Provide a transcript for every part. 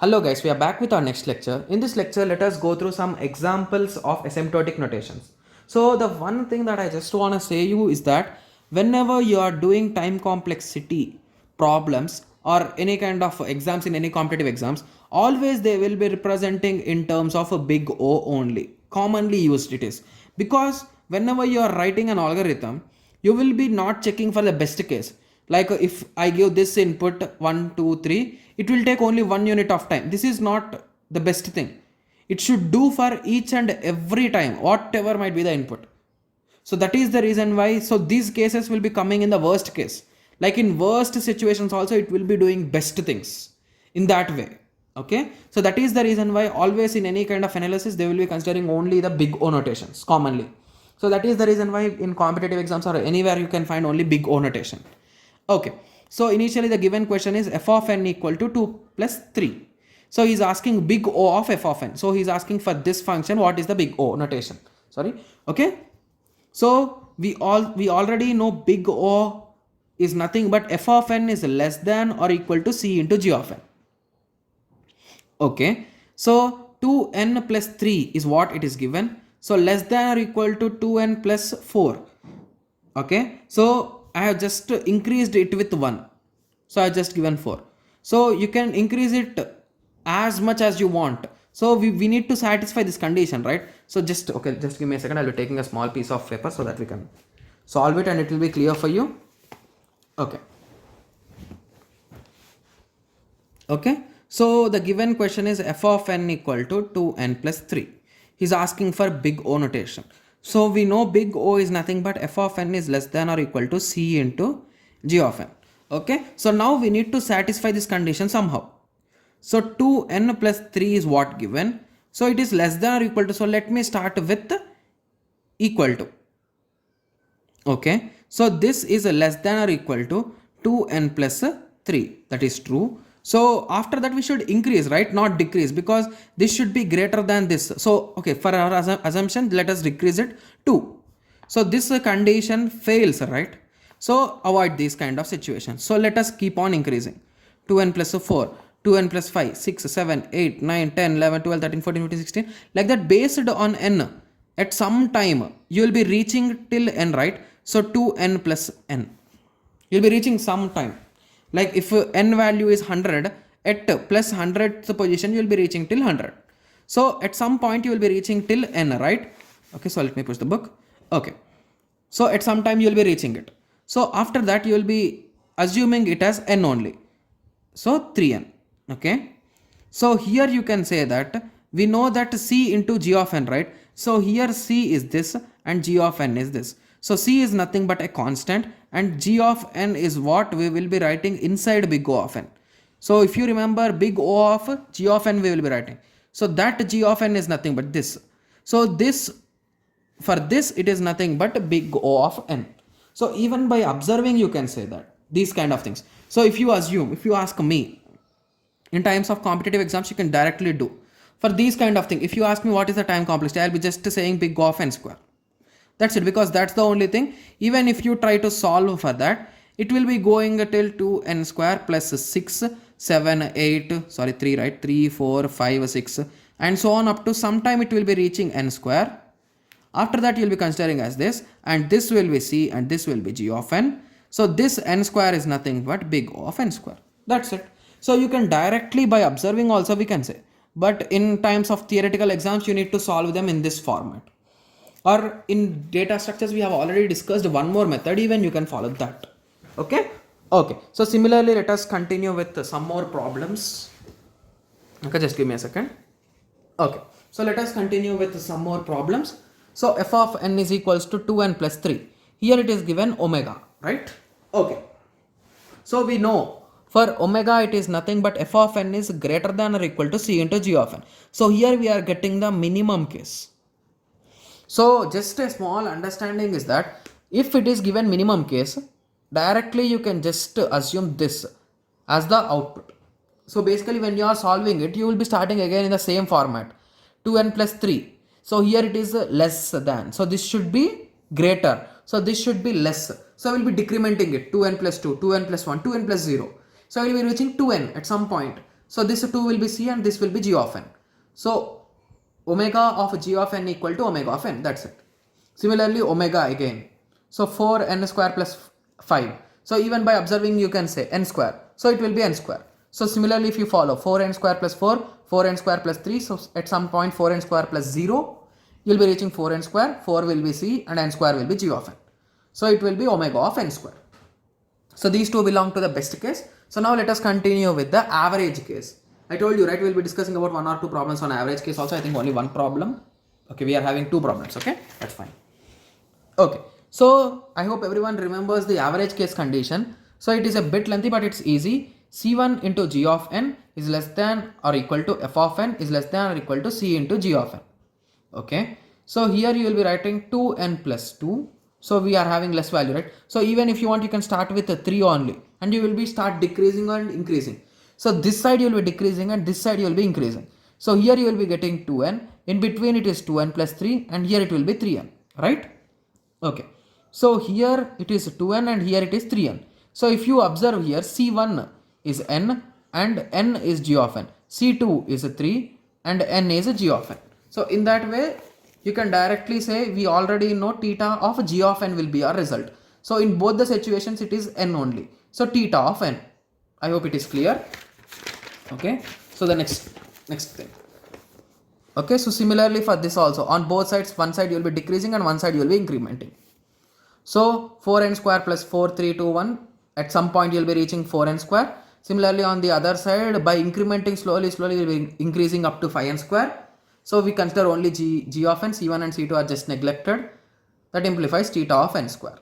Hello guys, we are back with our next lecture. In this lecture, let us go through some examples of asymptotic notations. So the one thing that I just want to say you is that whenever you are doing time complexity problems or any kind of exams in any competitive exams, always they will be representing in terms of a big O only. Commonly used it is. Because whenever you are writing an algorithm, you will be not checking for the best case. Like if I give this input 1 2 3, it will take only 1 unit of time. This is not the best thing. It should do for each and every time whatever might be the input. So that is the reason why, so these cases will be coming in the worst case. Like in worst situations also it will be doing best things in that way. Okay, so that is the reason why always in any kind of analysis they will be considering only the big O notations commonly. So that is the reason why in competitive exams or anywhere you can find only big O notation. Okay, so initially the given question is f of n equal to 2 plus 3. So he's asking big O of f of n. So he's asking for this function, what is the big O notation? Sorry. Okay, so we already know big O is nothing but f of n is less than or equal to c into g of n. Okay, so 2n plus 3 is what it is given. So less than or equal to 2n plus 4. Okay, so I have just increased it with 1. So I just given 4. So you can increase it as much as you want. So we need to satisfy this condition, right? So just give me a second. I'll be taking a small piece of paper so that we can solve it and it will be clear for you. Okay. Okay. So the given question is f of n equal to 2n plus 3. He's asking for big O notation. So we know big O is nothing but f of n is less than or equal to c into g of n. Okay. So now we need to satisfy this condition somehow. So 2n plus 3 is what given. So it is less than or equal to. So let me start with equal to. Okay. So this is less than or equal to 2n plus 3. That is true. So after that we should increase, right? Not decrease, because this should be greater than this. So okay, for our assumption, let us decrease it 2. So this condition fails, right? So avoid these kind of situations. So let us keep on increasing. 2n plus 4, 2n plus 5, 6, 7, 8, 9, 10, 11, 12, 13, 14, 15, 16. Like that, based on n, at some time you will be reaching till n, right? So 2n plus n. You'll be reaching some time. Like if n value is 100, at plus 100th position you will be reaching till 100. So at some point you will be reaching till n, right? Okay, so let me push the book. Okay, so at some time you will be reaching it. So after that you will be assuming it as n only. So 3n. Okay, so here you can say that we know that c into g of n, right? So here c is this and g of n is this. So c is nothing but a constant and g of n is what we will be writing inside big O of n. So if you remember big O of g of n we will be writing. So that g of n is nothing but this. So this, for this it is nothing but big O of n. So even by observing you can say that these kind of things. So if you assume, if you ask me, in times of competitive exams you can directly do. For these kind of thing, if you ask me what is the time complexity, I'll be just saying big O of n square. That's it, because that's the only thing. Even if you try to solve for that, it will be going till 2n square plus 6, 7, 8, sorry 3, right? 3, 4, 5, 6 and so on up to sometime it will be reaching n square. After that you will be considering as this, and this will be c and this will be g of n. So this n square is nothing but big O of n square. That's it. So you can directly by observing also we can say, but in times of theoretical exams you need to solve them in this format. Or in data structures we have already discussed one more method, even you can follow that. Okay. Okay, so similarly let us continue with some more problems. Okay, just give me a second. Okay, so let us continue with some more problems. So f of n is equals to 2n plus 3. Here it is given omega, right? Okay, so we know for omega it is nothing but f of n is greater than or equal to c into g of n. So here we are getting the minimum case. So just a small understanding is that if it is given minimum case, directly you can just assume this as the output. So basically when you are solving it, you will be starting again in the same format, 2n plus 3. So here it is less than, so this should be greater, so this should be less. So I will be decrementing it, 2n plus 2, 2n plus 1, 2n plus 0. So I will be reaching 2n at some point. So this 2 will be c and this will be g of n. So omega of g of n equal to omega of n, that's it. Similarly omega again. So 4n square plus 5. So even by observing you can say n square. So it will be n square. So similarly if you follow 4n square plus 4, 4n square plus 3. So at some point 4n square plus 0, you will be reaching 4n square, 4 will be c and n square will be g of n. So it will be omega of n square. So these two belong to the best case. So now let us continue with the average case. I told you, right, we will be discussing about 1 or 2 problems on average case also. I think only one problem. Okay, we are having 2 problems. Okay, that's fine. Okay, so I hope everyone remembers the average case condition. So it is a bit lengthy, but it's easy. C1 into g of n is less than or equal to f of n is less than or equal to c into g of n. Okay, so here you will be writing 2n plus 2. So we are having less value, right? So even if you want, you can start with a 3 only and you will be start decreasing and increasing. So this side you will be decreasing and this side you will be increasing. So here you will be getting 2n, in between it is 2n plus 3 and here it will be 3n, right? Okay, so here it is 2n and here it is 3n. So if you observe here, C1 is n and n is g of n, C2 is 3 and n is g of n. So in that way, you can directly say we already know theta of g of n will be our result. So in both the situations it is n only. So theta of n. I hope it is clear. Okay, so the next thing. Okay, so similarly for this also, on both sides, one side you will be decreasing and one side you will be incrementing. So 4n square plus 4, 3, 2, 1, at some point you will be reaching 4n square. Similarly on the other side, by incrementing slowly you will be increasing up to 5n square. So we consider only g of n, c1 and c2 are just neglected. That implies theta of n square.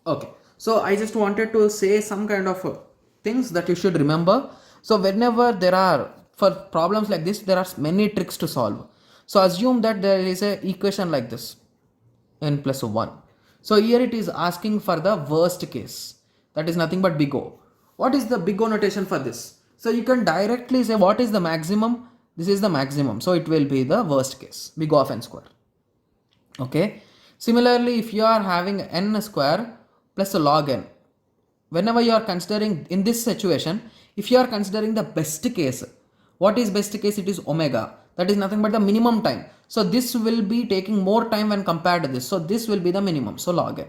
Okay, so I just wanted to say some kind of things that you should remember. So whenever there are, for problems like this, there are many tricks to solve. So assume that there is a equation like this, n plus 1. So here it is asking for the worst case. That is nothing but big O. What is the big O notation for this? So you can directly say what is the maximum? This is the maximum. So it will be the worst case, big O of n square. Okay. Similarly, if you are having n square plus a log n, whenever you are considering in this situation, if you are considering the best case, what is best case? It is omega. That is nothing but the minimum time. So this will be taking more time when compared to this. So this will be the minimum. So log n.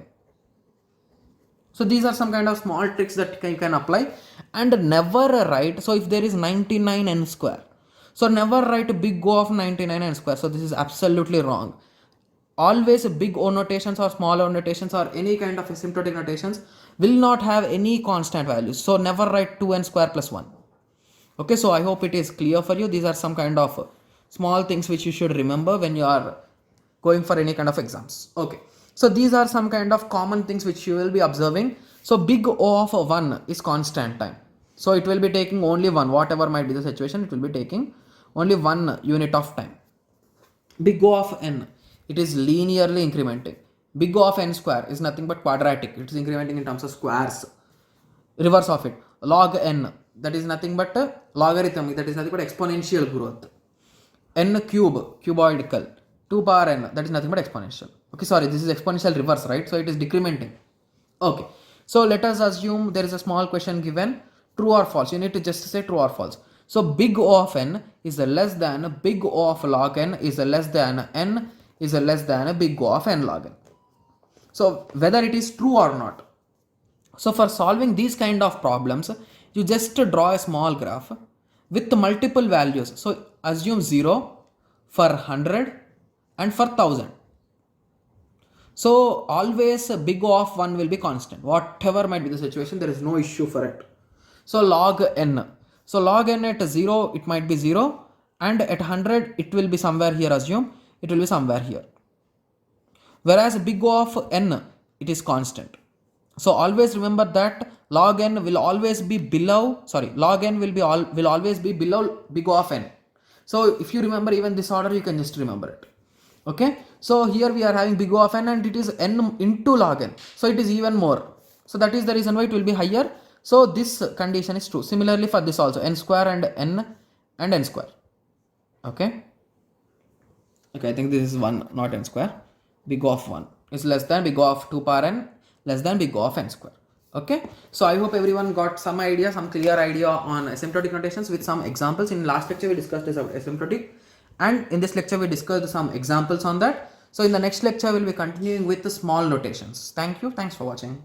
So these are some kind of small tricks that you can apply, and never write. So if there is 99n square, so never write big O of 99n square. So this is absolutely wrong. Always big O notations or small O notations or any kind of asymptotic notations will not have any constant values. So never write 2n square plus 1. Okay, so I hope it is clear for you. These are some kind of small things which you should remember when you are going for any kind of exams. Okay, so these are some kind of common things which you will be observing. So big O of 1 is constant time. So it will be taking only one, whatever might be the situation, it will be taking only 1 unit of time. Big O of n, it is linearly incrementing. Big O of n square is nothing but quadratic. It is incrementing in terms of squares. Reverse of it, log n, that is nothing but logarithmic, that is nothing but exponential growth. N cube, cuboidal, 2 power n, that is nothing but exponential. Okay, sorry, this is exponential reverse, right? So it is decrementing. Okay, so let us assume there is a small question given, true or false. You need to just say true or false. So big O of n is less than big O of log n is less than n is less than big O of n log n. So whether it is true or not. So for solving these kind of problems, you just draw a small graph with multiple values. So assume 0 for 100 and for 1000. So always big O of 1 will be constant. Whatever might be the situation, there is no issue for it. So log n. So log n at 0, it might be 0, and at 100, it will be somewhere here, assume, it will be somewhere here. Whereas big O of n, it is constant. So always remember that log n will always be below, log n will always be below big O of n. So if you remember even this order, you can just remember it. Okay, so here we are having big O of n and it is n into log n. So it is even more. So that is the reason why it will be higher. So this condition is true. Similarly for this also, n square and n square. Okay. Okay, I think this is 1, not n square. Big O of 1 is less than big O of 2 power n, less than big O of n square. Okay, so I hope everyone got some idea, some clear idea on asymptotic notations with some examples. In last lecture we discussed this asymptotic, and in this lecture we discussed some examples on that. So in the next lecture we'll be continuing with the small notations. Thank you, thanks for watching.